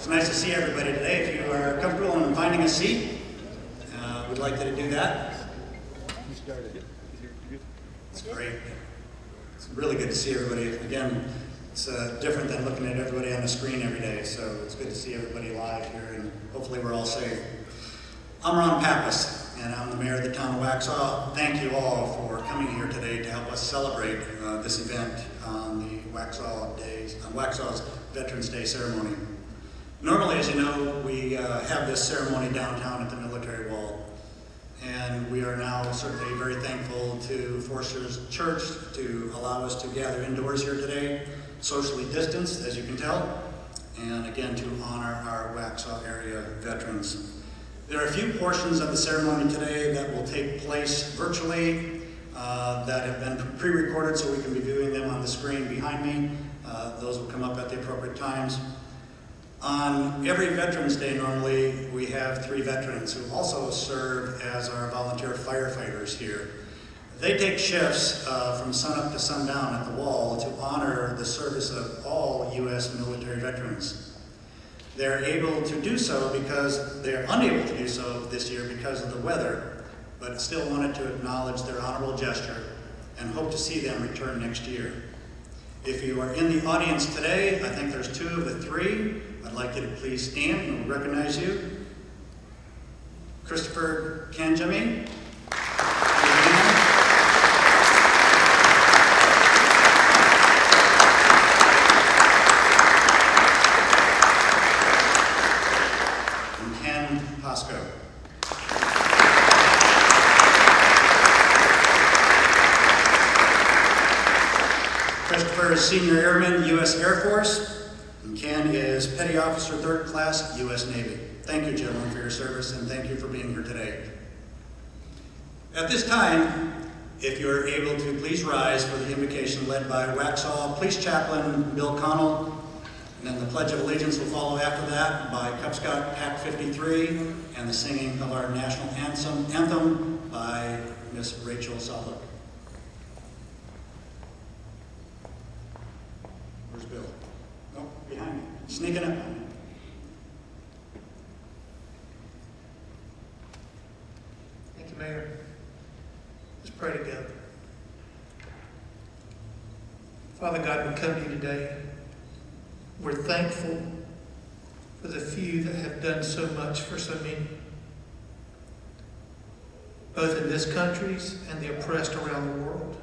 It's nice to see everybody today. If you are comfortable in finding a seat, we'd like you to do that. It's great. It's really good to see everybody. Again, it's different than looking at everybody on the screen every day, so it's good to see everybody live here, and hopefully we're all safe. I'm Ron Pappas, and I'm the mayor of the town of Waxhaw. Thank you all for coming here today to help us celebrate this event on the Waxhaw's Veterans Day ceremony. Normally, as you know, we have this ceremony downtown at the military wall, and we are now certainly very thankful to Forster's Church to allow us to gather indoors here today, socially distanced, as you can tell, and again to honor our Waxhaw area veterans. There are a few portions of the ceremony today that will take place virtually that have been pre-recorded, so we can be viewing them on the screen behind me. Those will come up at the appropriate times. On every Veterans Day, normally, we have 3 veterans who also serve as our volunteer firefighters here. They take shifts from sunup to sundown at the wall to honor the service of all U.S. military veterans. They're able to do so because they're unable to do so this year because of the weather, but still wanted to acknowledge their honorable gesture and hope to see them return next year. If you are in the audience today, I think there's 2 of the 3. I'd like you to please stand and we'll recognize you. Christopher Kanjami. And Ken Pasco. Christopher is Senior Airman, U.S. Air Force. And Ken is Petty Officer, 3rd Class, U.S. Navy. Thank you, gentlemen, for your service, and thank you for being here today. At this time, if you're able to, please rise for the invocation led by Waxhaw Police Chaplain Bill Connell, and then the Pledge of Allegiance will follow after that by Cub Scout Pack 53, and the singing of our national anthem by Miss Rachel Southwick. Where's Bill? Oh, behind me. Sneaking up on me. Thank you, Mayor. Let's pray together. Father God, we come to you today. We're thankful for the few that have done so much for so many, both in this country and the oppressed around the world.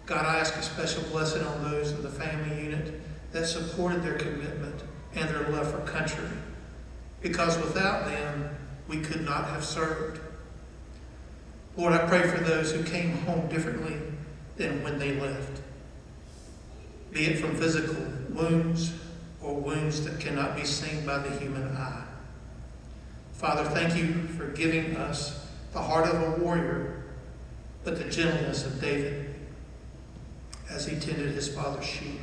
God, I ask a special blessing on those of the family unit that supported their commitment and their love for country, because without them, we could not have served. Lord, I pray for those who came home differently than when they left, be it from physical wounds or wounds that cannot be seen by the human eye. Father, thank you for giving us the heart of a warrior, but the gentleness of David as he tended his father's sheep.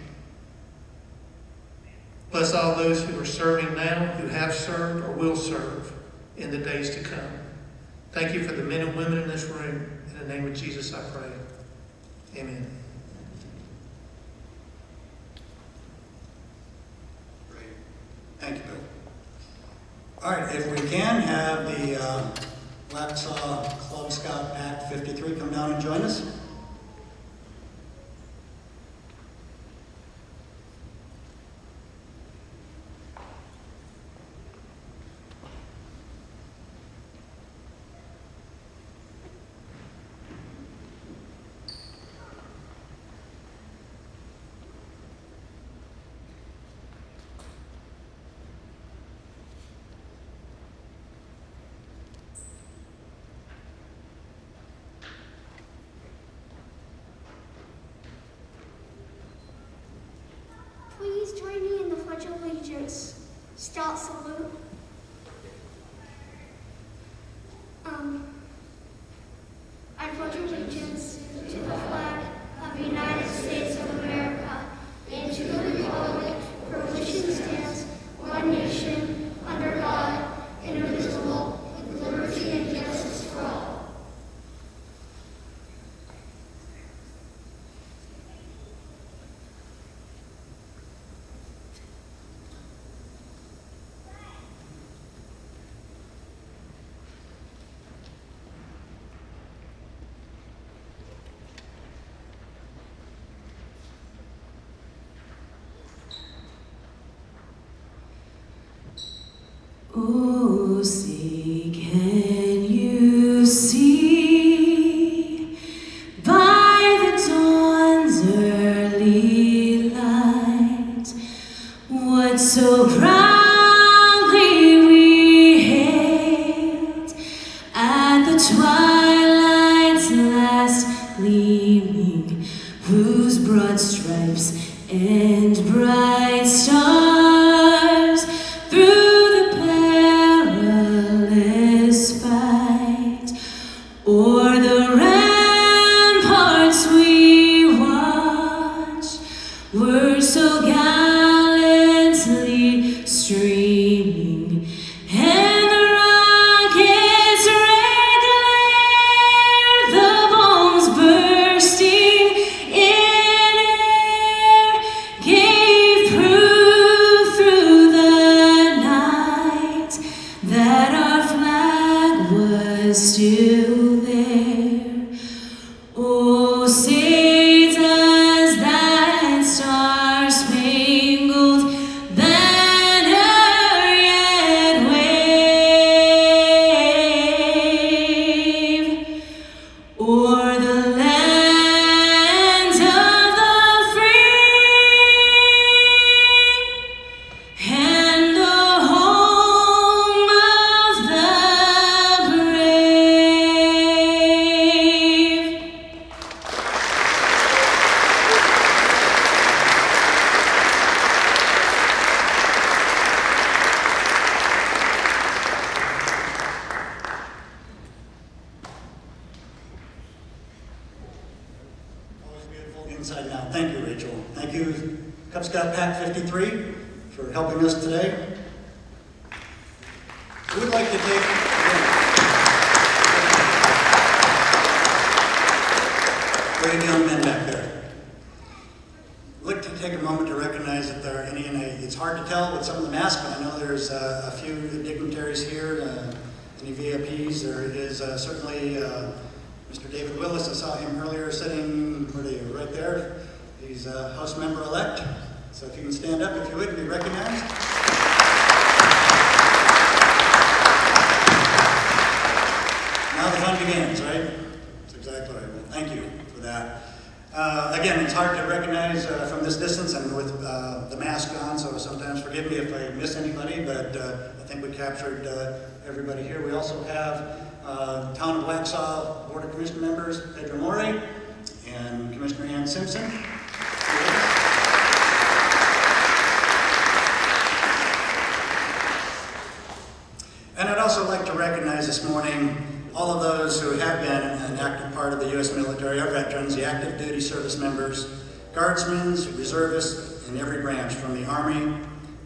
Bless all those who are serving now, who have served or will serve in the days to come. Thank you for the men and women in this room. In the name of Jesus, I pray. Amen. Great. Thank you, Bill. All right, if we can have the Waxhaw Club Scout Pack 53 come down and join us. Please join me in the Pledge of Allegiance. Start salute. I pledge allegiance to the flag of the United States of America and to the republic for which it stands, one nation, under God, indivisible, with liberty and justice for all. Oh, see, can you see by the dawn's early light what so proudly we hailed at the twilight's last gleaming, whose broad stripes and bright stars through the perilous fight o'er the ramparts we watched were so gallantly streaming, and the rockets' red glare, the bombs bursting in air, gave proof through the night that our flag was still there. Oh, say does that star-spangled banner yet wave o'er the land of the free and the home of the brave? Always beautiful inside and out. Thank you, Rachel. Thank you, Cub Scout Pack 53, for helping us today. We would like to take brave young men back there. We'd like to take a moment to recognize if there are any, and it's hard to tell with some of the masks, but I know there's a few dignitaries here, any VIPs. There is certainly Mr. David Willis. I saw him earlier sitting, where are you, right there. He's a House member-elect. So if you can stand up, if you would, be recognized. Now the fun begins, right? That's exactly right. Well, thank you for that. Again, it's hard to recognize from this distance and with the mask on, so sometimes forgive me if I miss anybody, but I think we captured everybody here. We also have Town of Waxhaw Board of Commissioner members, Pedro Morey and Commissioner Ann Simpson. And I'd also like to recognize this morning all of those who have been an active part of the U.S. military, our veterans, the active duty service members, guardsmen, reservists in every branch, from the Army,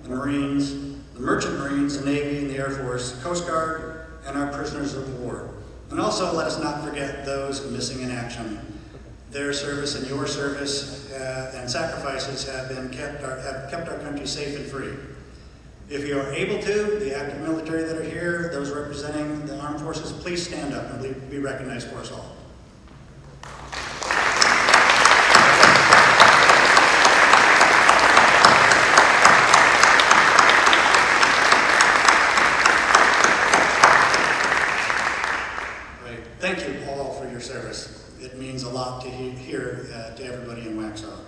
the Marines, the Merchant Marines, the Navy, and the Air Force, the Coast Guard, and our prisoners of war. And also let us not forget those missing in action. Their service and your service and sacrifices have kept our country safe and free. If you are able to, the active military that are here, those representing the armed forces, please stand up and be recognized for us all. Great. Thank you all for your service. It means a lot to hear to everybody in Waxhaw.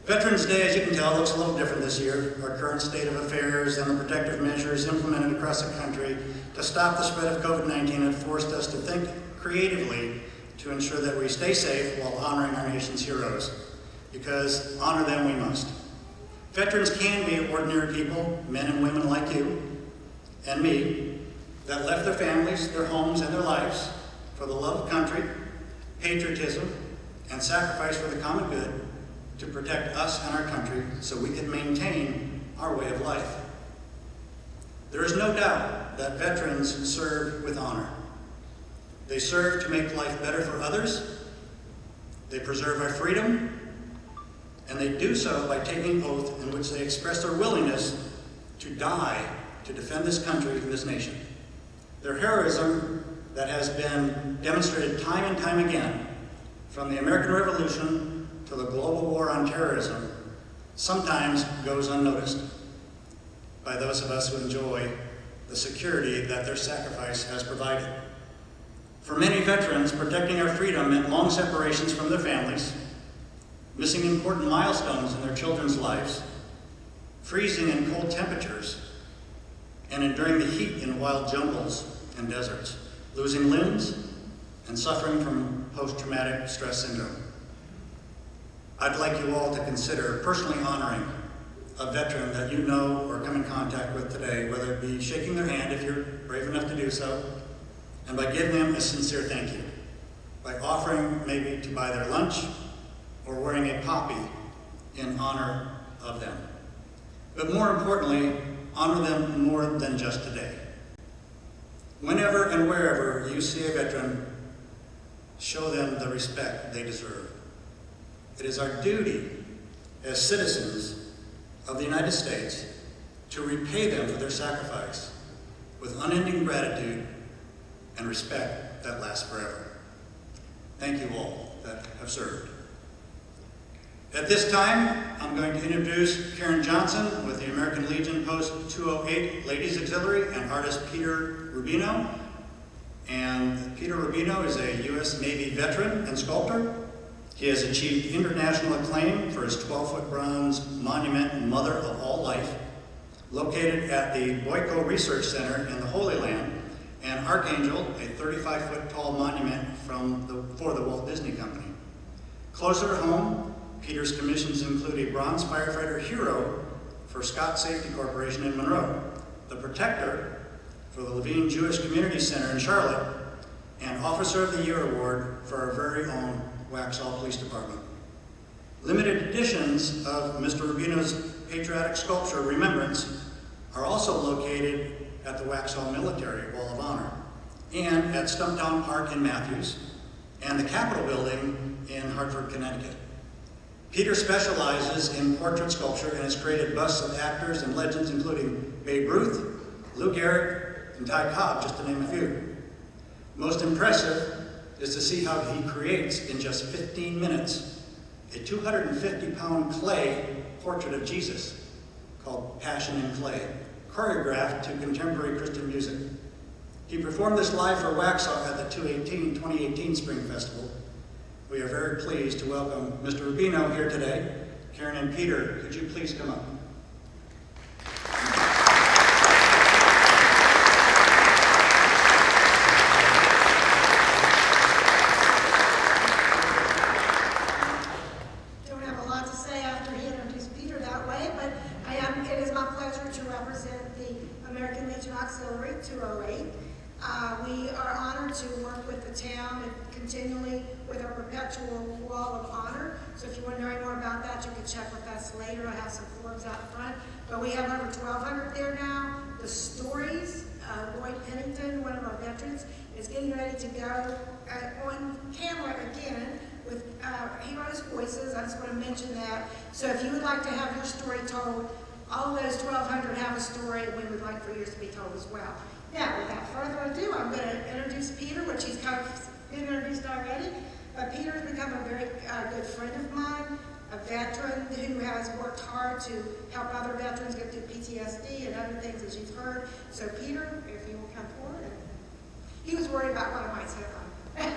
Veterans Day, as you can tell, looks a little different this year. Our current state of affairs and the protective measures implemented across the country to stop the spread of COVID-19 have forced us to think creatively to ensure that we stay safe while honoring our nation's heroes, because honor them we must. Veterans can be ordinary people, men and women like you and me, that left their families, their homes, and their lives for the love of country, patriotism, and sacrifice for the common good, to protect us and our country so we can maintain our way of life. There is no doubt that veterans serve with honor. They serve to make life better for others, they preserve our freedom, and they do so by taking oath in which they express their willingness to die to defend this country and this nation. Their heroism that has been demonstrated time and time again, from the American Revolution to the global war on terrorism, sometimes goes unnoticed by those of us who enjoy the security that their sacrifice has provided. For many veterans, protecting our freedom meant long separations from their families, missing important milestones in their children's lives, freezing in cold temperatures, and enduring the heat in wild jungles and deserts, losing limbs, and suffering from post-traumatic stress syndrome. I'd like you all to consider personally honoring a veteran that you know or come in contact with today, whether it be shaking their hand if you're brave enough to do so, and by giving them a sincere thank you, by offering maybe to buy their lunch or wearing a poppy in honor of them. But more importantly, honor them more than just today. Whenever and wherever you see a veteran, show them the respect they deserve. It is our duty as citizens of the United States to repay them for their sacrifice with unending gratitude and respect that lasts forever. Thank you all that have served. At this time, I'm going to introduce Karen Johnson with the American Legion Post 208 Ladies Auxiliary and artist Peter Rubino. And Peter Rubino is a U.S. Navy veteran and sculptor. He has achieved international acclaim for his 12-foot bronze monument, Mother of All Life, located at the Boyko Research Center in the Holy Land, and Archangel, a 35-foot tall monument for the Walt Disney Company. Closer at home, Peter's commissions include a bronze firefighter hero for Scott Safety Corporation in Monroe, the Protector for the Levine Jewish Community Center in Charlotte, and Officer of the Year Award for our very own Waxhaw Police Department. Limited editions of Mr. Rubino's patriotic sculpture, Remembrance, are also located at the Waxhaw Military Wall of Honor and at Stumptown Park in Matthews and the Capitol Building in Hartford, Connecticut. Peter specializes in portrait sculpture and has created busts of actors and legends including Babe Ruth, Lou Gehrig, and Ty Cobb, just to name a few. Most impressive is to see how he creates in just 15 minutes a 250-pound clay portrait of Jesus called Passion in Clay, choreographed to contemporary Christian music. He performed this live for Waxhaw at the 2018 Spring Festival. We are very pleased to welcome Mr. Rubino here today. Karen and Peter, could you please come up? Auxiliary 208. We are honored to work with the town and continually with our perpetual wall of honor. So if you want to know any more about that, you can check with us later. I have some forms out front. But we have over 1,200 there now. The stories, Lloyd Pennington, one of our veterans, is getting ready to go on camera again with Heroes Voices. I just want to mention that. So if you would like to have your story told, all those 1,200 have a story, and we would like for yours to be told as well. Now, without further ado, I'm going to introduce Peter, which he's kind of been introduced already. But Peter's become a very good friend of mine, a veteran who has worked hard to help other veterans get through PTSD and other things, as you've heard. So Peter, if you will come forward. He was worried about what I might say about him.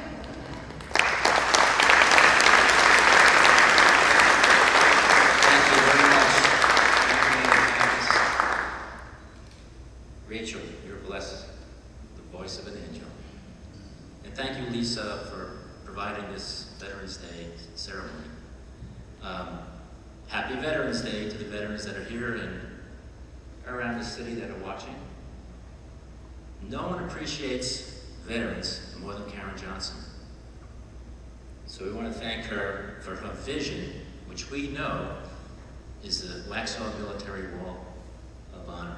Rachel, you're blessed, the voice of an angel. And thank you, Lisa, for providing this Veterans Day ceremony. Happy Veterans Day to the veterans that are here and around the city that are watching. No one appreciates veterans more than Karen Johnson. So we want to thank her for her vision, which we know is the Waxhaw Military Wall of Honor.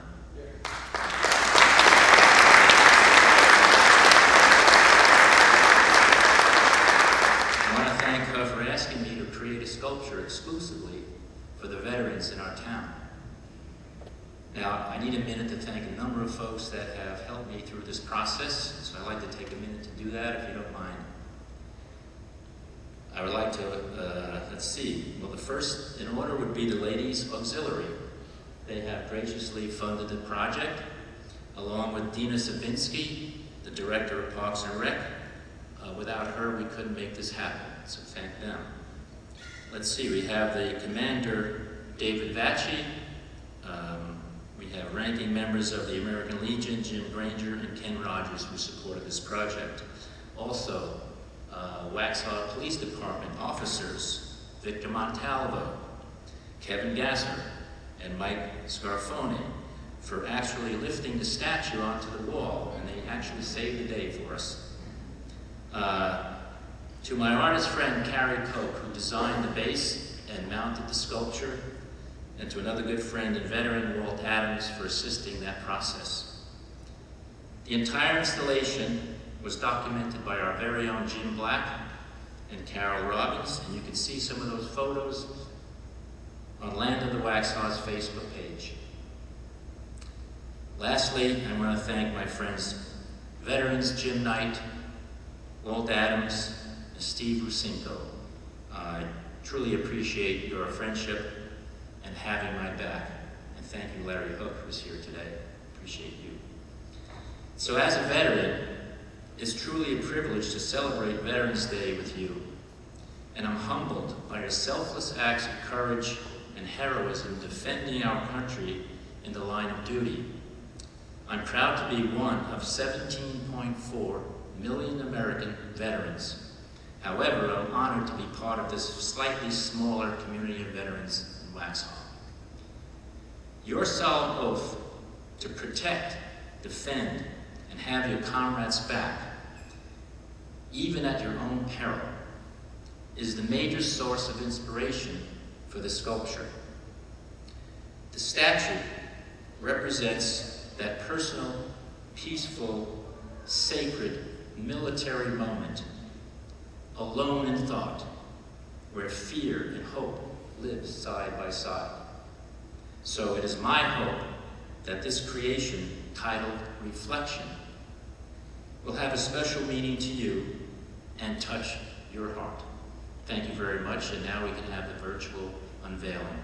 I want to thank her for asking me to create a sculpture exclusively for the veterans in our town. Now, I need a minute to thank a number of folks that have helped me through this process, so I'd like to take a minute to do that, if you don't mind. I would like to, let's see, well, the first in order would be the Ladies Auxiliary. They have graciously funded the project. along with Dina Sabinski, the Director of Parks and Rec. Without her, we couldn't make this happen, so thank them. Let's see, we have the Commander, David Vacci. We have ranking members of the American Legion, Jim Granger and Ken Rogers, who supported this project. Also, Waxhaw Police Department officers, Victor Montalvo, Kevin Gasser, and Mike Scarfone, for actually lifting the statue onto the wall, and they actually saved the day for us. To my artist friend, Carrie Koch, who designed the base and mounted the sculpture, and to another good friend and veteran, Walt Adams, for assisting that process. The entire installation was documented by our very own Jim Black and Carol Robbins, and you can see some of those photos on Land of the Waxhaw's Facebook page. Lastly, I want to thank my friends, veterans Jim Knight, Walt Adams, and Steve Lucinko. I truly appreciate your friendship and having my back. And thank you, Larry Hook, who's here today. Appreciate you. So as a veteran, it's truly a privilege to celebrate Veterans Day with you. And I'm humbled by your selfless acts of courage and heroism defending our country in the line of duty. I'm proud to be one of 17.4 million American veterans. However, I'm honored to be part of this slightly smaller community of veterans in Waxhaw. Your solemn oath to protect, defend, and have your comrades back, even at your own peril, is the major source of inspiration for the sculpture. The statue represents that personal, peaceful, sacred, military moment, alone in thought, where fear and hope live side by side. So it is my hope that this creation, titled Reflection, will have a special meaning to you and touch your heart. Thank you very much, and now we can have the virtual unveiling.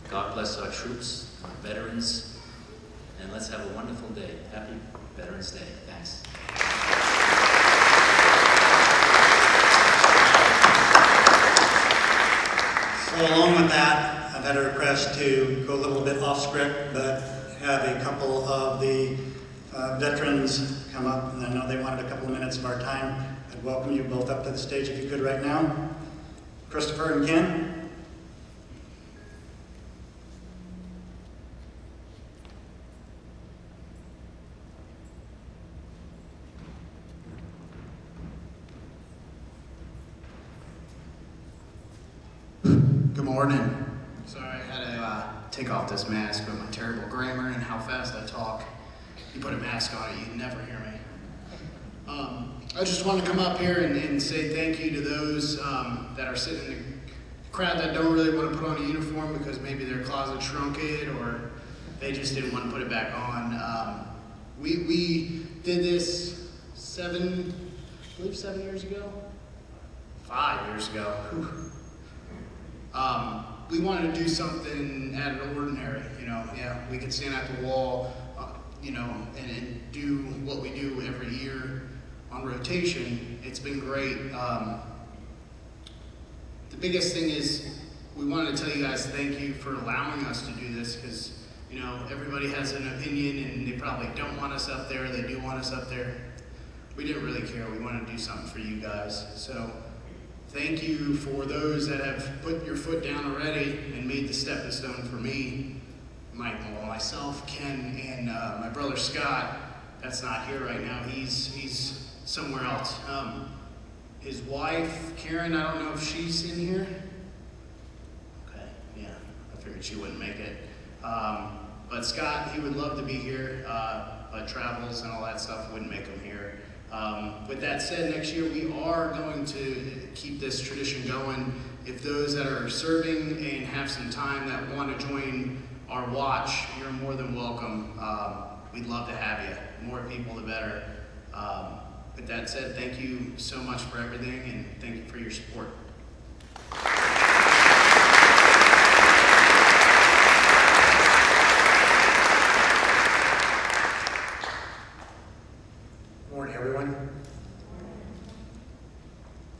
God bless our troops, our veterans, and let's have a wonderful day. Happy Veterans Day. Thanks. So along with that, I've had a request to go a little bit off script, but have a couple of the veterans come up, and I know they wanted a couple of minutes of our time. I'd welcome you both up to the stage if you could right now. Christopher and Ken. Good morning. Sorry, I had to take off this mask with my terrible grammar and how fast I talk. You put a mask on it, you'd never hear me. I just want to come up here and say thank you to those that are sitting in the crowd that don't really want to put on a uniform because maybe their closet shrunk it or they just didn't want to put it back on. We did this 7 years ago? 5 years ago. Whew. We wanted to do something out of the ordinary, we could stand at the wall, and do what we do every year on rotation. It's been great. The biggest thing is we wanted to tell you guys thank you for allowing us to do this because You know, everybody has an opinion and they probably don't want us up there, they do want us up there. We didn't really care, we wanted to do something for you guys. So thank you for those that have put your foot down already and made the stepping stone for me, myself, Ken, and my brother Scott. That's not here right now, he's somewhere else. His wife, Karen, I don't know if she's in here. Okay, yeah, I figured she wouldn't make it. But Scott, he would love to be here, but travels and all that stuff wouldn't make him here. With that said, next year we are going to keep this tradition going. If those that are serving and have some time that want to join our watch, you're more than welcome. We'd love to have you. The more people, the better. With that said, thank you so much for everything, and thank you for your support. Morning, everyone.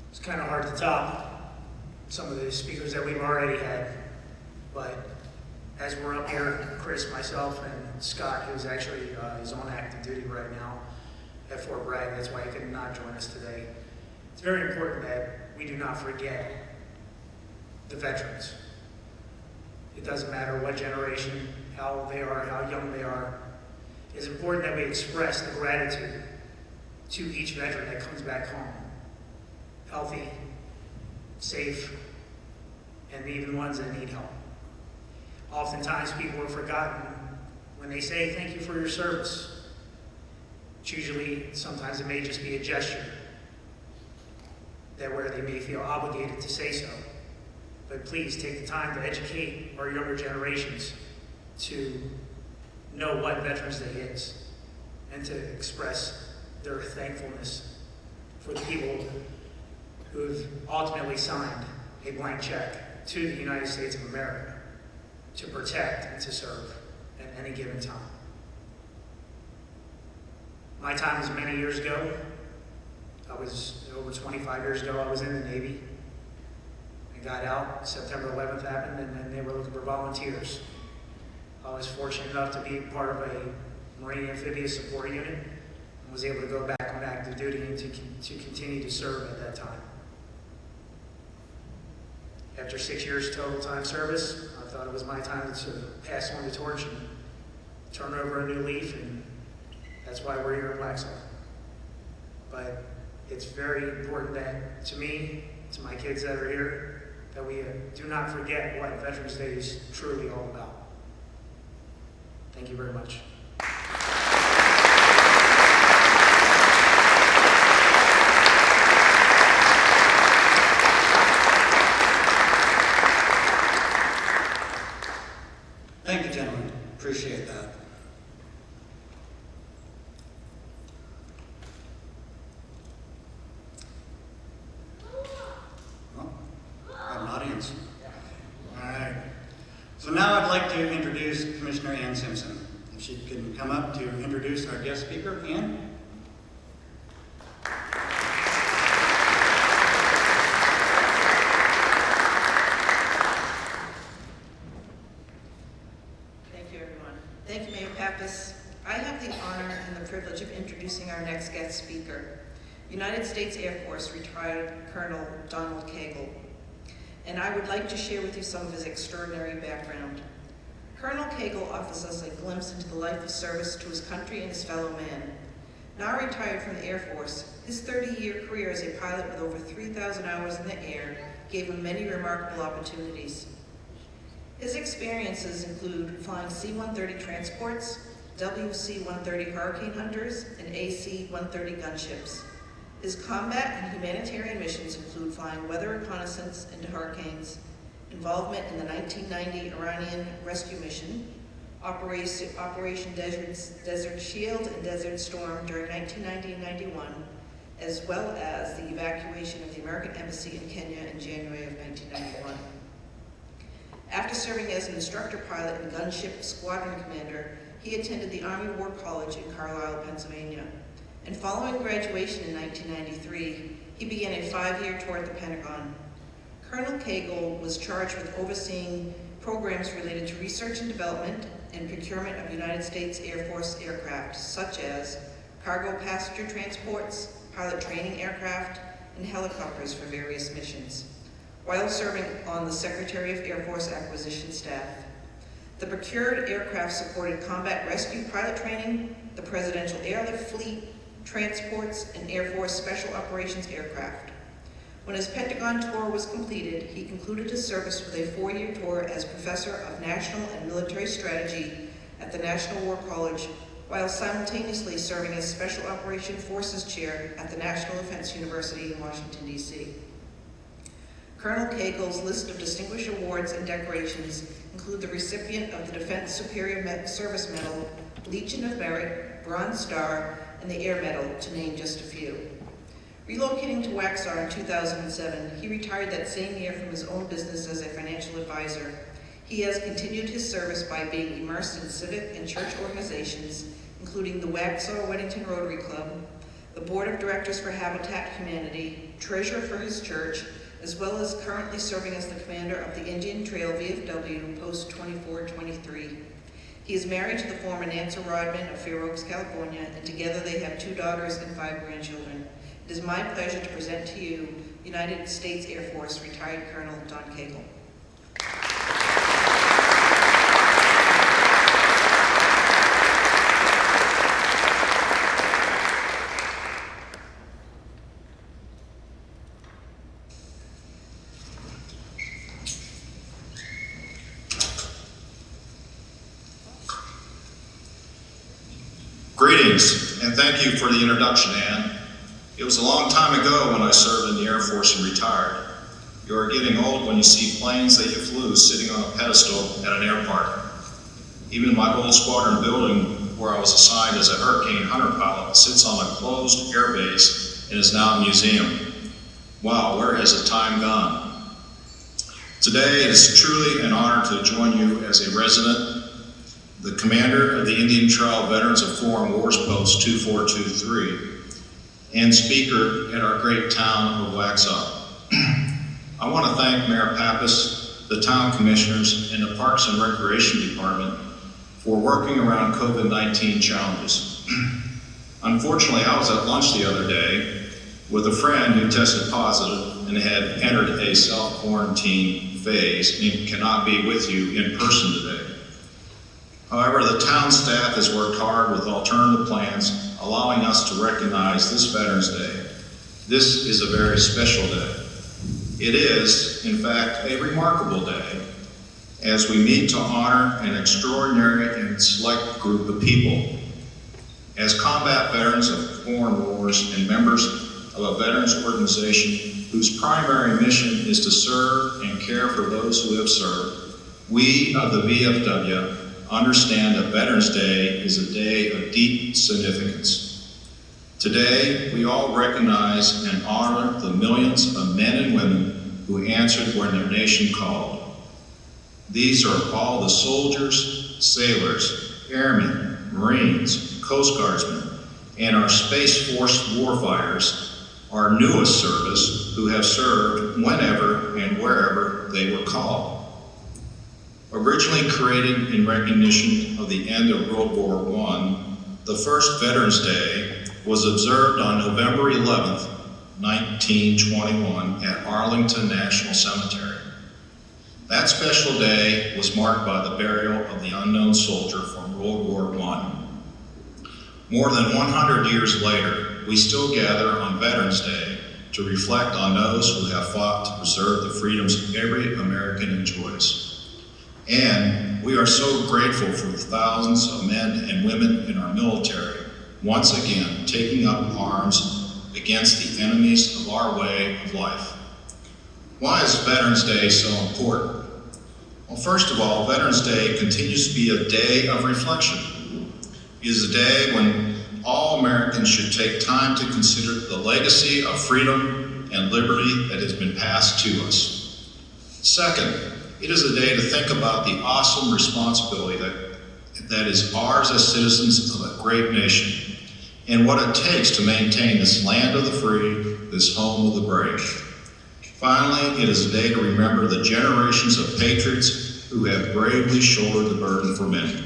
It's kind of hard to top some of the speakers that we've already had, but as we're up here, Chris, myself, and Scott, who's actually is on active duty right now at Fort Bragg, that's why he could not join us today. It's very important that we do not forget the veterans. It doesn't matter what generation, how old they are, how young they are. It's important that we express the gratitude to each veteran that comes back home, healthy, safe, and even ones that need help. Oftentimes people are forgotten when they say thank you for your service. It's usually, sometimes it may just be a gesture that where they may feel obligated to say so. But please take the time to educate our younger generations to know what Veterans Day is and to express their thankfulness for the people who've ultimately signed a blank check to the United States of America to protect and to serve at any given time. My time was many years ago. I was over 25 years ago, I was in the Navy. I got out, September 11th happened, and then they were looking for volunteers. I was fortunate enough to be part of a Marine Amphibious Support Unit and was able to go back on active duty and to continue to serve at that time. After 6 years total time service, I thought it was my time to pass on the torch and turn over a new leaf, and that's why we're here in Waxhaw. But it's very important that, to me, to my kids that are here, that we do not forget what Veterans Day is truly all about. Thank you very much. Thank you, gentlemen. Appreciate that. Well, I have an audience. All right. So now I'd like to introduce Commissioner Ann Simpson. If she can come up to introduce our guest speaker, Ann. Thank you, Mayor Pappas. I have the honor and the privilege of introducing our next guest speaker, United States Air Force retired Colonel Donald Cagle. And I would like to share with you some of his extraordinary background. Colonel Cagle offers us a glimpse into the life of service to his country and his fellow man. Now retired from the Air Force, his 30-year career as a pilot with over 3,000 hours in the air gave him many remarkable opportunities. His experiences include flying C-130 transports, WC-130 Hurricane Hunters, and AC-130 gunships. His combat and humanitarian missions include flying weather reconnaissance into hurricanes, involvement in the 1990 Iranian rescue mission, Operation Desert Shield and Desert Storm during 1990 and 91, as well as the evacuation of the American Embassy in Kenya in January of 1991. After serving as an instructor pilot and gunship squadron commander, he attended the Army War College in Carlisle, Pennsylvania. And following graduation in 1993, he began a 5-year tour at the Pentagon. Colonel Cagle was charged with overseeing programs related to research and development and procurement of United States Air Force aircraft, such as cargo passenger transports, pilot training aircraft, and helicopters for various missions, while serving on the Secretary of Air Force acquisition staff. The procured aircraft supported combat rescue pilot training, the Presidential Airlift Fleet, transports, and Air Force Special Operations aircraft. When his Pentagon tour was completed, he concluded his service with a 4-year tour as Professor of National and Military Strategy at the National War College, while simultaneously serving as Special Operations Forces Chair at the National Defense University in Washington, D.C. Colonel Cagle's list of distinguished awards and decorations include the recipient of the Defense Superior Service Medal, Legion of Merit, Bronze Star, and the Air Medal, to name just a few. Relocating to Waxhaw in 2007, he retired that same year from his own business as a financial advisor. He has continued his service by being immersed in civic and church organizations, including the Waxhaw Weddington Rotary Club, the Board of Directors for Habitat Humanity, treasurer for his church, as well as currently serving as the commander of the Indian Trail VFW Post 2423. He is married to the former Nancy Rodman of Fair Oaks, California, and together they have 2 daughters and 5 grandchildren. It is my pleasure to present to you United States Air Force retired Colonel Don Cagle. Greetings, and thank you for the introduction, Ann. It was a long time ago when I served in the Air Force and retired. You are getting old when you see planes that you flew sitting on a pedestal at an air park. Even my old squadron building, where I was assigned as a Hurricane Hunter pilot, sits on a closed air base and is now a museum. Wow, where has the time gone? Today, it is truly an honor to join you as a resident, the commander of the Indian Trail Veterans of Foreign Wars Post 2423, and speaker at our great town of Waxhaw. I want to thank Mayor Pappas, the town commissioners, and the Parks and Recreation Department for working around COVID-19 challenges. Unfortunately, I was at lunch the other day with a friend who tested positive and had entered a self-quarantine phase and cannot be with you in person today. However, the town staff has worked hard with alternative plans, allowing us to recognize this Veterans Day. This is a very special day. It is, in fact, a remarkable day as we meet to honor an extraordinary and select group of people. As combat veterans of foreign wars and members of a veterans organization whose primary mission is to serve and care for those who have served, we of the VFW understand that Veterans Day is a day of deep significance. Today, we all recognize and honor the millions of men and women who answered when their nation called. These are all the soldiers, sailors, airmen, Marines, Coast Guardsmen, and our Space Force warfighters, our newest service, who have served whenever and wherever they were called. Originally created in recognition of the end of World War I, the first Veterans Day was observed on November 11th, 1921 at Arlington National Cemetery. That special day was marked by the burial of the unknown soldier from World War I. More than 100 years later, we still gather on Veterans Day to reflect on those who have fought to preserve the freedoms every American enjoys. And we are so grateful for the thousands of men and women in our military, once again taking up arms against the enemies of our way of life. Why is Veterans Day so important? Well, first of all, Veterans Day continues to be a day of reflection. It is a day when all Americans should take time to consider the legacy of freedom and liberty that has been passed to us. Second, it is a day to think about the awesome responsibility that is ours as citizens of a great nation, and what it takes to maintain this land of the free, this home of the brave. Finally, it is a day to remember the generations of patriots who have bravely shouldered the burden for many.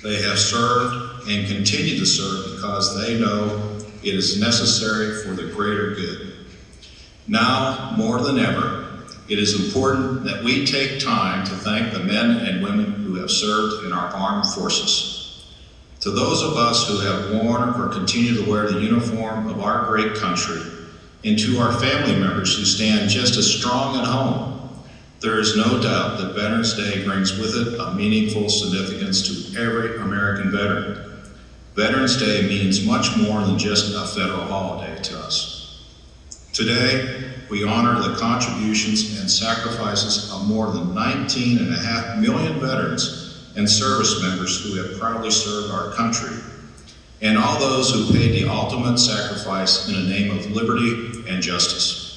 They have served and continue to serve because they know it is necessary for the greater good. Now, more than ever, it is important that we take time to thank the men and women who have served in our armed forces. To those of us who have worn or continue to wear the uniform of our great country, and to our family members who stand just as strong at home, there is no doubt that Veterans Day brings with it a meaningful significance to every American veteran. Veterans Day means much more than just a federal holiday to us. Today, we honor the contributions and sacrifices of more than 19.5 million veterans and service members who have proudly served our country, and all those who paid the ultimate sacrifice in the name of liberty and justice.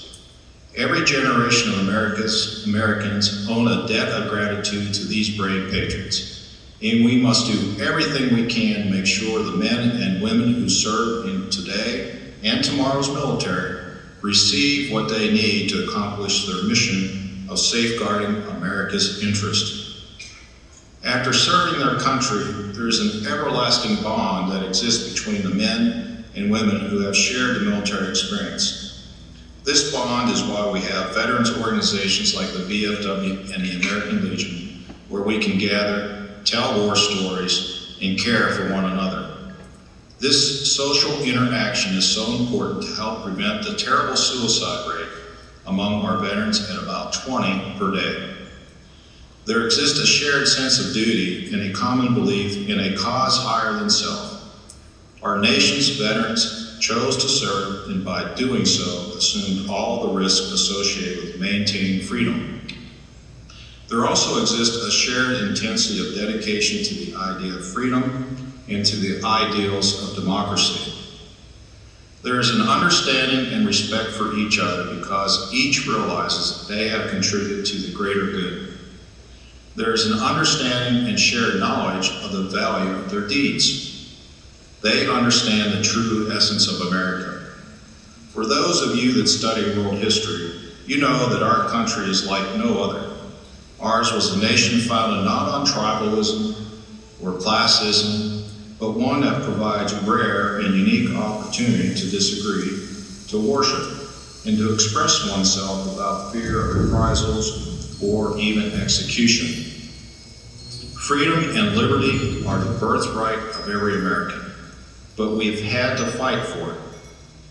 Every generation of Americans own a debt of gratitude to these brave patriots, and we must do everything we can to make sure the men and women who serve in today and tomorrow's military receive what they need to accomplish their mission of safeguarding America's interest. After serving their country, there is an everlasting bond that exists between the men and women who have shared the military experience. This bond is why we have veterans organizations like the VFW and the American Legion, where we can gather, tell war stories, and care for one another. This social interaction is so important to help prevent the terrible suicide rate among our veterans at about 20 per day. There exists a shared sense of duty and a common belief in a cause higher than self. Our nation's veterans chose to serve, and by doing so, assumed all the risks associated with maintaining freedom. There also exists a shared intensity of dedication to the idea of freedom and to the ideals of democracy. There is an understanding and respect for each other because each realizes that they have contributed to the greater good. There is an understanding and shared knowledge of the value of their deeds. They understand the true essence of America. For those of you that study world history, you know that our country is like no other. Ours was a nation founded not on tribalism or classism, but one that provides rare and unique opportunity to disagree, to worship, and to express oneself without fear of reprisals or even execution. Freedom and liberty are the birthright of every American, but we've had to fight for it.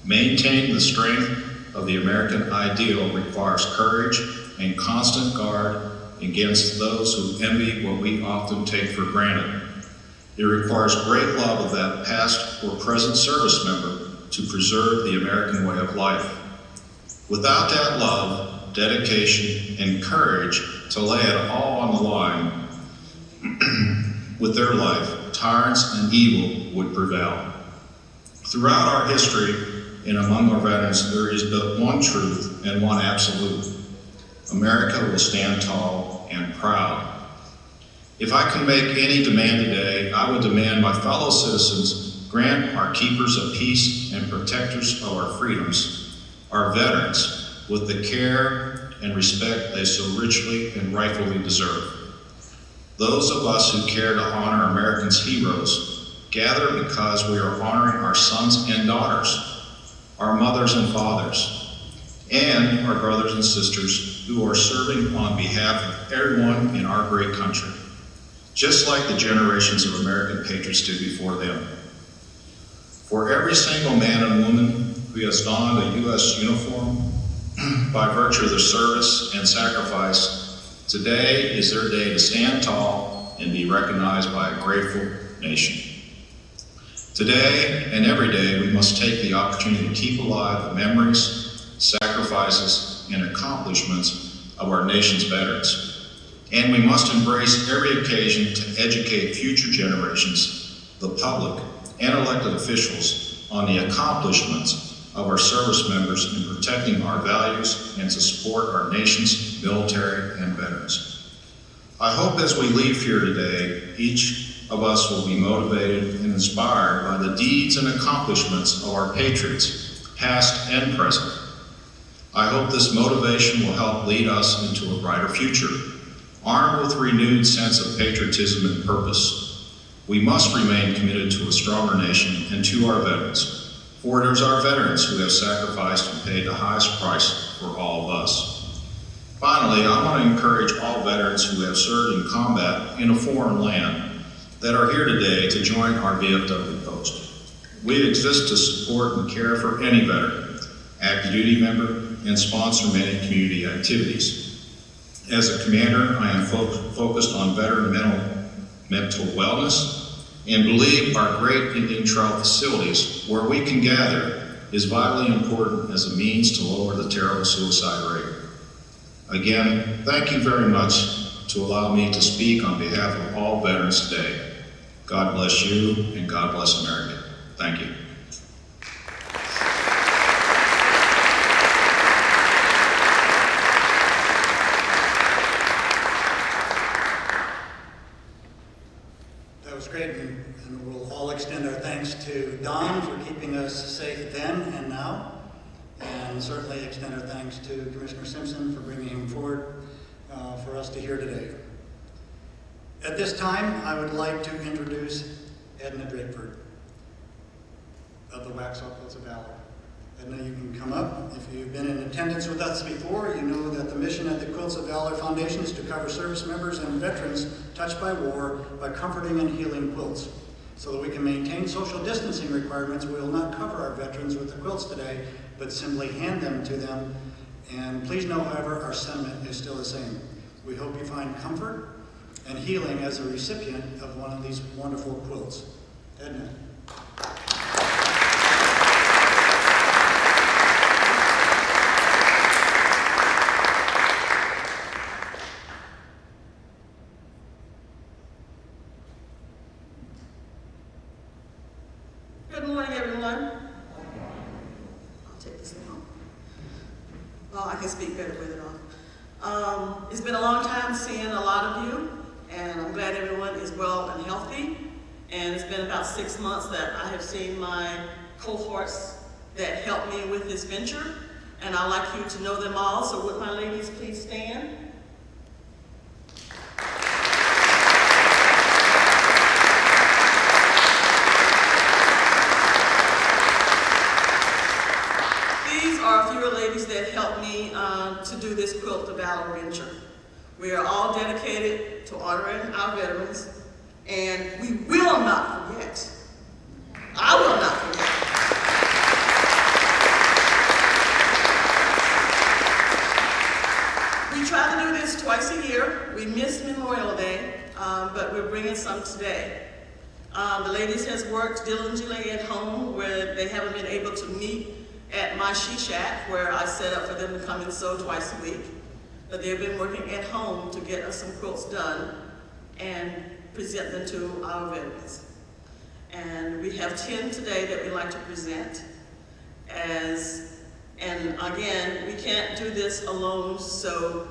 Maintaining the strength of the American ideal requires courage and constant guard against those who envy what we often take for granted. It requires great love of that past or present service member to preserve the American way of life. Without that love, dedication, and courage to lay it all on the line with their life, tyrants and evil would prevail. Throughout our history and among our veterans, there is but one truth and one absolute. America will stand tall and proud. If I can make any demand today, I would demand my fellow citizens grant our keepers of peace and protectors of our freedoms, our veterans, with the care and respect they so richly and rightfully deserve. Those of us who care to honor Americans' heroes gather because we are honoring our sons and daughters, our mothers and fathers, and our brothers and sisters who are serving on behalf of everyone in our great country, just like the generations of American patriots did before them. For every single man and woman who has donned a U.S. uniform by virtue of their service and sacrifice, today is their day to stand tall and be recognized by a grateful nation. Today and every day, we must take the opportunity to keep alive the memories, sacrifices, and accomplishments of our nation's veterans. And we must embrace every occasion to educate future generations, the public, and elected officials on the accomplishments of our service members in protecting our values and to support our nation's military and veterans. I hope as we leave here today, each of us will be motivated and inspired by the deeds and accomplishments of our patriots, past and present. I hope this motivation will help lead us into a brighter future, armed with renewed sense of patriotism and purpose, we must remain committed to a stronger nation and to our veterans, for it is our veterans who have sacrificed and paid the highest price for all of us. Finally, I want to encourage all veterans who have served in combat in a foreign land that are here today to join our VFW post. We exist to support and care for any veteran, active duty member, and sponsor many community activities. As a commander, I am focused on veteran mental wellness and believe our great Indian trial facilities where we can gather is vitally important as a means to lower the terrible suicide rate. Again, thank you very much to allow me to speak on behalf of all veterans today. God bless you and God bless America. Thank you. That was great, and we'll all extend our thanks to Don for keeping us safe then and now, and certainly extend our thanks to Commissioner Simpson for bringing him forward for us to hear today. At this time, I would like to introduce Edna Drakeford of the Waxhaw Quilts of Valor. Edna, you can come up. If you've been in attendance with us before, you know that the mission at the Quilts of Valor Foundation is to cover service members and veterans touched by war by comforting and healing quilts. So that we can maintain social distancing requirements, we will not cover our veterans with the quilts today, but simply hand them to them. And please know, however, our sentiment is still the same. We hope you find comfort and healing as a recipient of one of these wonderful quilts. Edna. Good morning, everyone. I'll take this thing home. Well, I can speak better with it on. It's been a long time seeing a lot of you, and I'm glad everyone is well and healthy. And it's been about 6 months that I have seen my cohorts that helped me with this venture, and I'd like you to know them all. So would my ladies please stand? Ladies that helped me to do this Quilt of Valor venture. We are all dedicated to honoring our veterans, and we will not forget. I will not forget. We try to do this twice a year. We missed Memorial Day, but we're bringing some today. The ladies has worked diligently at home where they haven't been able to meet at my She Shack, where I set up for them to come and sew twice a week. But they've been working at home to get us some quilts done and present them to our veterans. And we have 10 today that we'd like to present. And again, we can't do this alone, so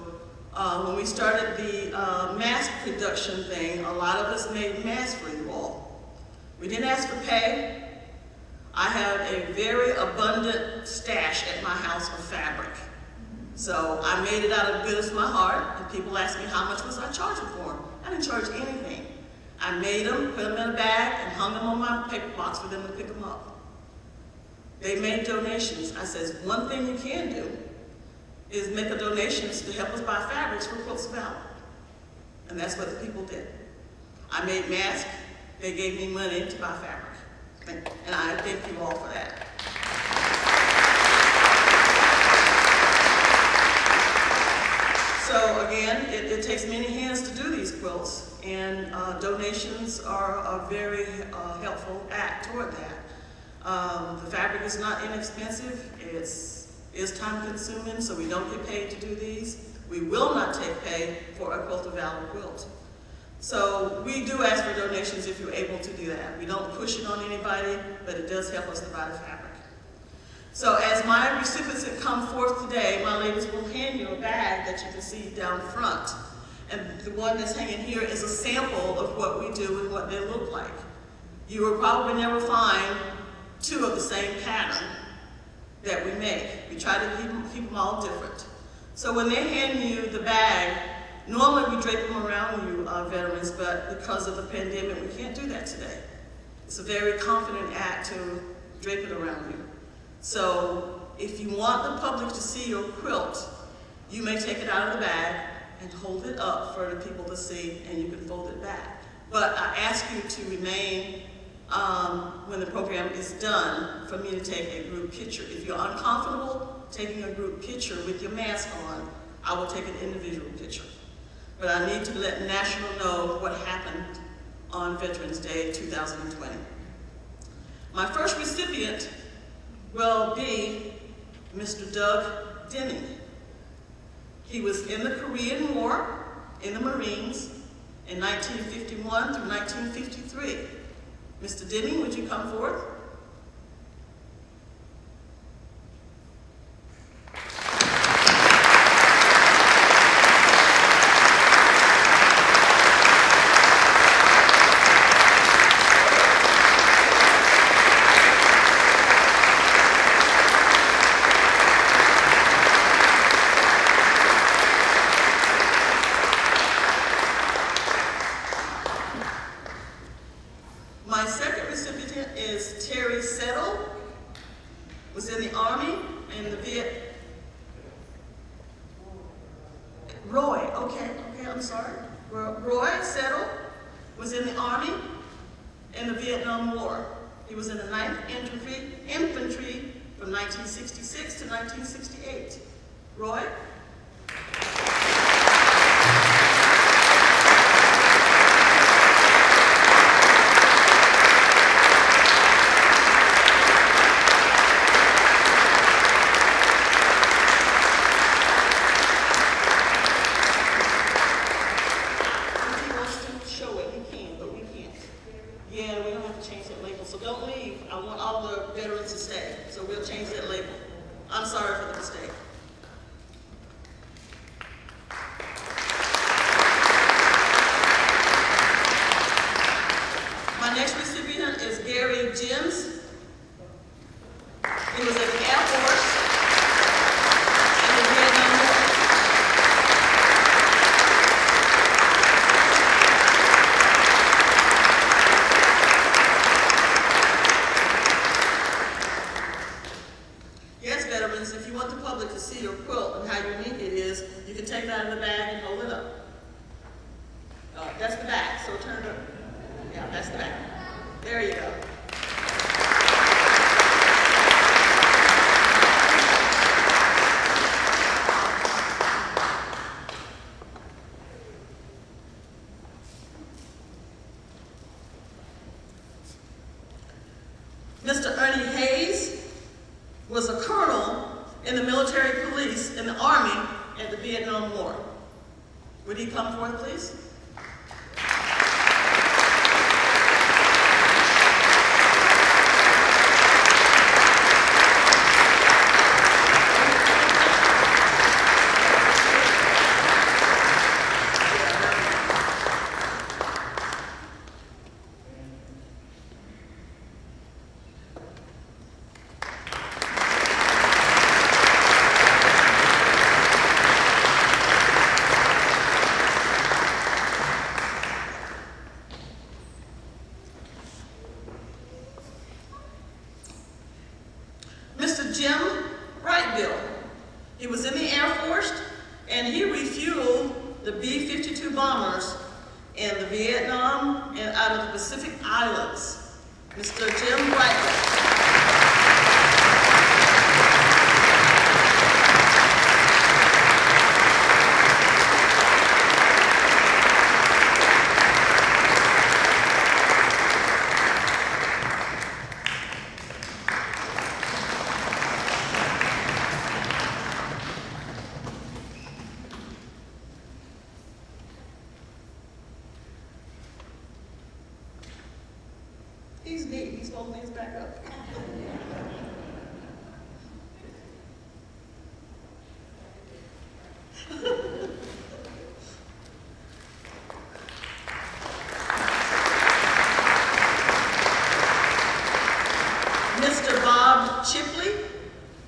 when we started the mask production thing, a lot of us made masks for you all. We didn't ask for pay. I have a very abundant stash at my house of fabric. So I made it out of the goodness of my heart, and people ask me how much was I charging for them. I didn't charge anything. I made them, put them in a bag, and hung them on my paper box for them to pick them up. They made donations. I says, one thing you can do is make a donation to help us buy fabrics for Quilts of Valor. And that's what the people did. I made masks. They gave me money to buy fabric. And I thank you all for that. So again, it takes many hands to do these quilts, and donations are a very helpful act toward that. The fabric is not inexpensive. It's time consuming, so we don't get paid to do these. We will not take pay for a Quilt of Valor quilt. So we do ask for donations if you're able to do that. We don't push it on anybody, but it does help us to buy the fabric. So as my recipients that come forth today, my ladies will hand you a bag that you can see down front. And the one that's hanging here is a sample of what we do and what they look like. You will probably never find two of the same pattern that we make. We try to keep them all different. So when they hand you the bag, Normally we drape them around you, veterans, but because of the pandemic, we can't do that today. It's a very confident act to drape it around you. So if you want the public to see your quilt, you may take it out of the bag and hold it up for the people to see, and you can fold it back. But I ask you to remain, when the program is done, for me to take a group picture. If you're uncomfortable taking a group picture with your mask on, I will take an individual picture. But I need to let National know what happened on Veterans Day 2020. My first recipient will be Mr. Doug Denning. He was in the Korean War, in the Marines, in 1951 through 1953. Mr. Denning, would you come forward? My second recipient is Terry Settle, was in the Army and the Roy Settle was in the Army in the Vietnam War. He was in the 9th Infantry from 1966 to 1968. Roy? Mr. Ernie Hayes was a colonel in the military police in the Army at the Vietnam War. Would he come forward, please? He was in the Air Force, and he refueled the B-52 bombers in the Vietnam and out of the Pacific Islands. Mr. Jim Brightwell. He's neat. He's holding his back up. Mr. Bob Chipley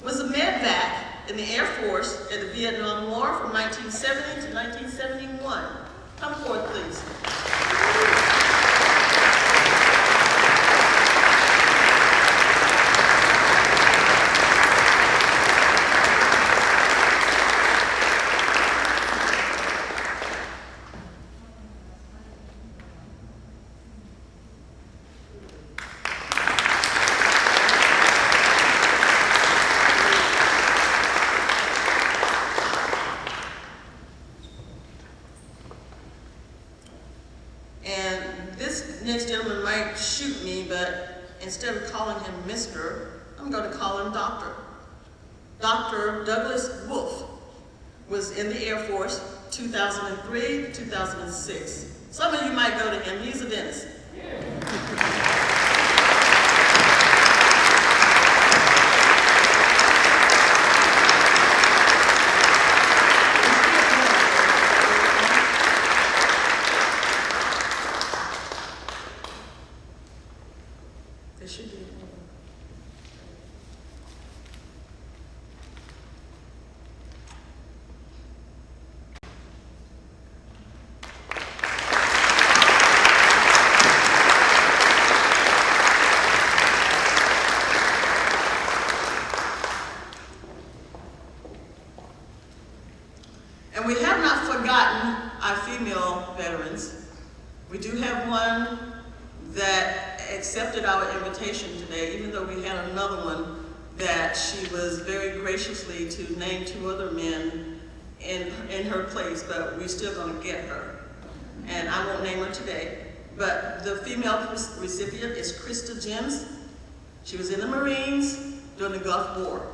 was a medvac in the Air Force in the Vietnam War from 1970 to 1971. next gentleman might shoot me, but instead of calling him Mr., I'm going to call him Doctor. Dr. Douglas Wolf was in the Air Force 2003 to 2006. Some of you might go to him. He's a dentist. There should be one. And we have not forgotten our female veterans. We do have one that accepted our invitation today, even though we had another one that she was very graciously to name 2 other men in her place, but we're still going to get her. And I won't name her today, but the female recipient is Krista Jims. She was in the Marines during the Gulf War.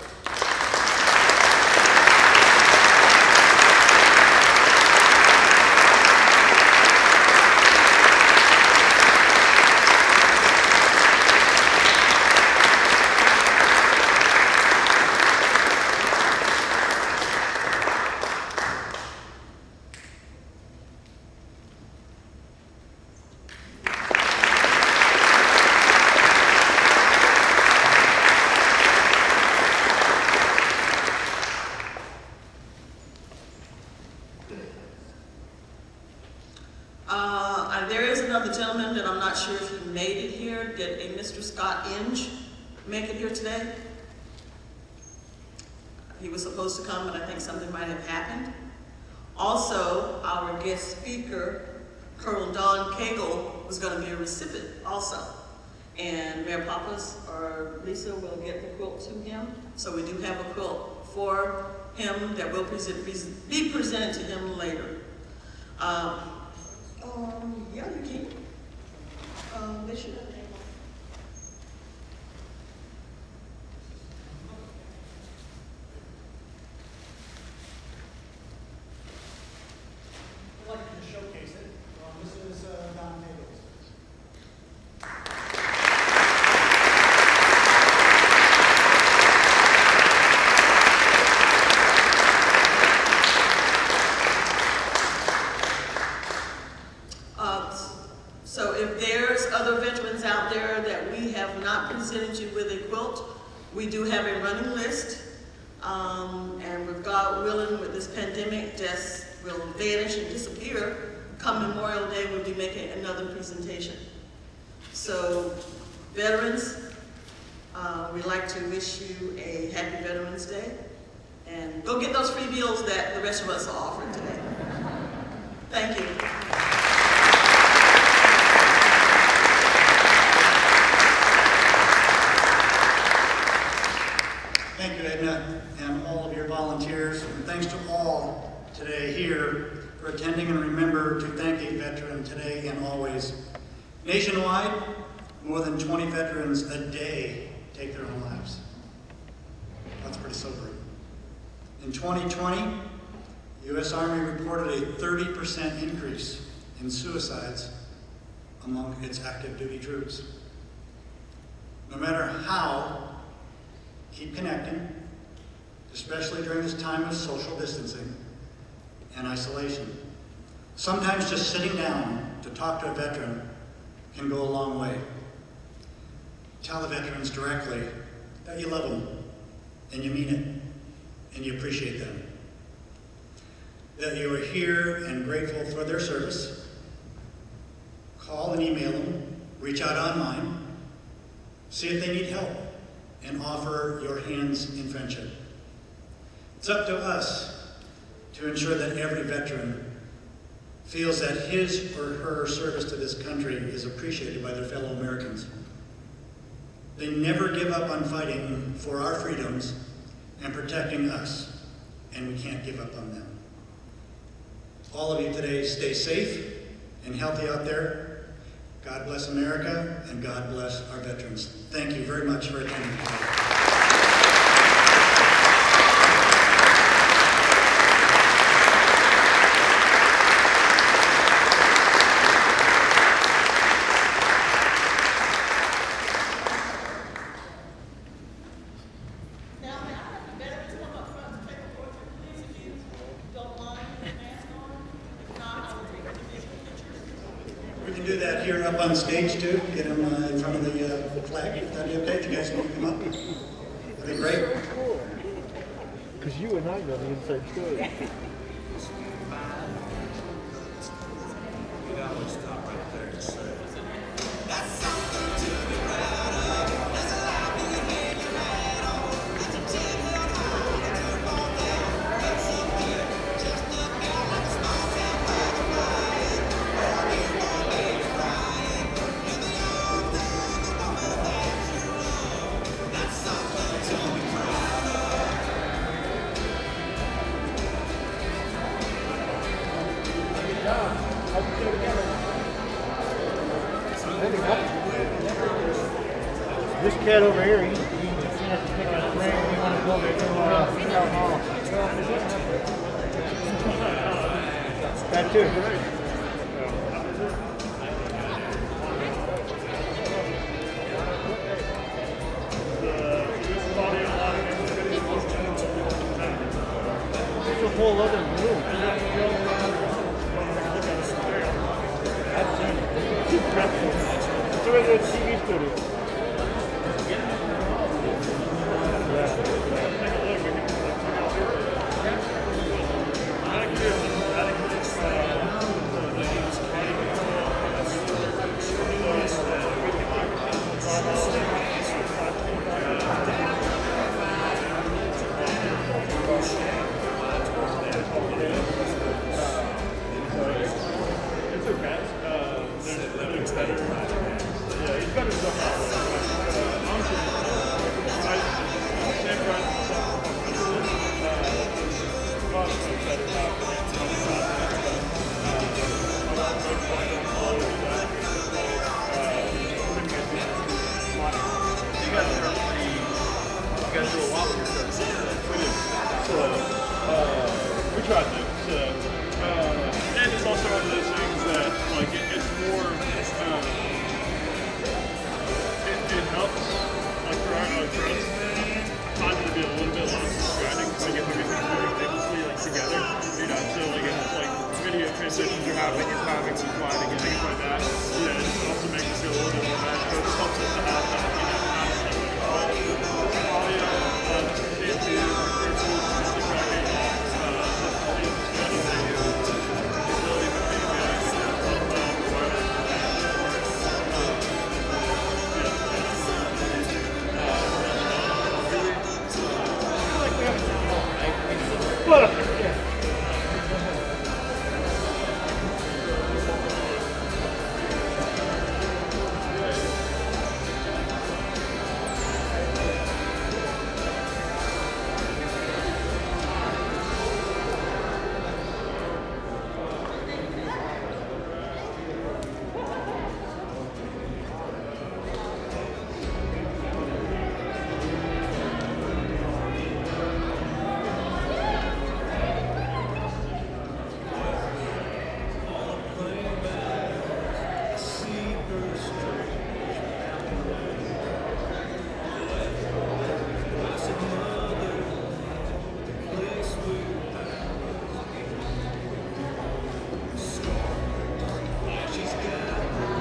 There is another gentleman that I'm not sure if he made it here. Did a Mr. Scott Inge make it here today? He was supposed to come, but I think something might have happened. Also, our guest speaker, Colonel Don Cagle, was going to be a recipient also. And Mayor Pappas or Lisa will get the quilt to him. So we do have a quilt for him that will be presented to him later. Yeah, you can. They should have. I'd like to showcase it. This is Don Davis. So if there's other veterans out there that we have not presented you with a quilt, we do have a running list. And with God willing, with this pandemic, deaths will vanish and disappear. Come Memorial Day, we'll be making another presentation. So veterans, we'd like to wish you a happy Veterans Day. And go get those free meals that the rest of us are offering today. Thank you. Thank you, Edna, and all of your volunteers. And thanks to all today here for attending, and remember to thank a veteran today and always. Nationwide, more than 20 veterans a day take their own lives. That's pretty sobering. In 2020, the U.S. Army reported a 30% increase in suicides among its active duty troops. No matter how, keep connecting, especially during this time of social distancing and isolation. Sometimes just sitting down to talk to a veteran can go a long way. Tell the veterans directly that you love them and you mean it and you appreciate them. That you are here and grateful for their service. Call and email them, reach out online, see if they need help, and offer your hands in friendship. It's up to us to ensure that every veteran feels that his or her service to this country is appreciated by their fellow Americans. They never give up on fighting for our freedoms and protecting us, and we can't give up on them. All of you today, stay safe and healthy out there. God bless America, and God bless our veterans. Thank you very much for attending today. Now, may I have the veterans come up front to take a portrait, please, if you don't mind, with a mask on? If not, I will take individual pictures. We can do that here up on stage too, get them in front of the flag. That'd be okay, you guys can come up. That'd be great. Because you and I know the inside story. This cat over here, he has to pick up the ring. We want to go to town hall. That too. There's a whole other room. I've seen it. It's a regular TV studio. We tried to. And it's also one of those things that, like, it's more, it helps, like, for us, I find it to be a little bit less distracting because I get everything very seamlessly, like, together, you know, so, like, it's like video transitions are happening, you're having some flying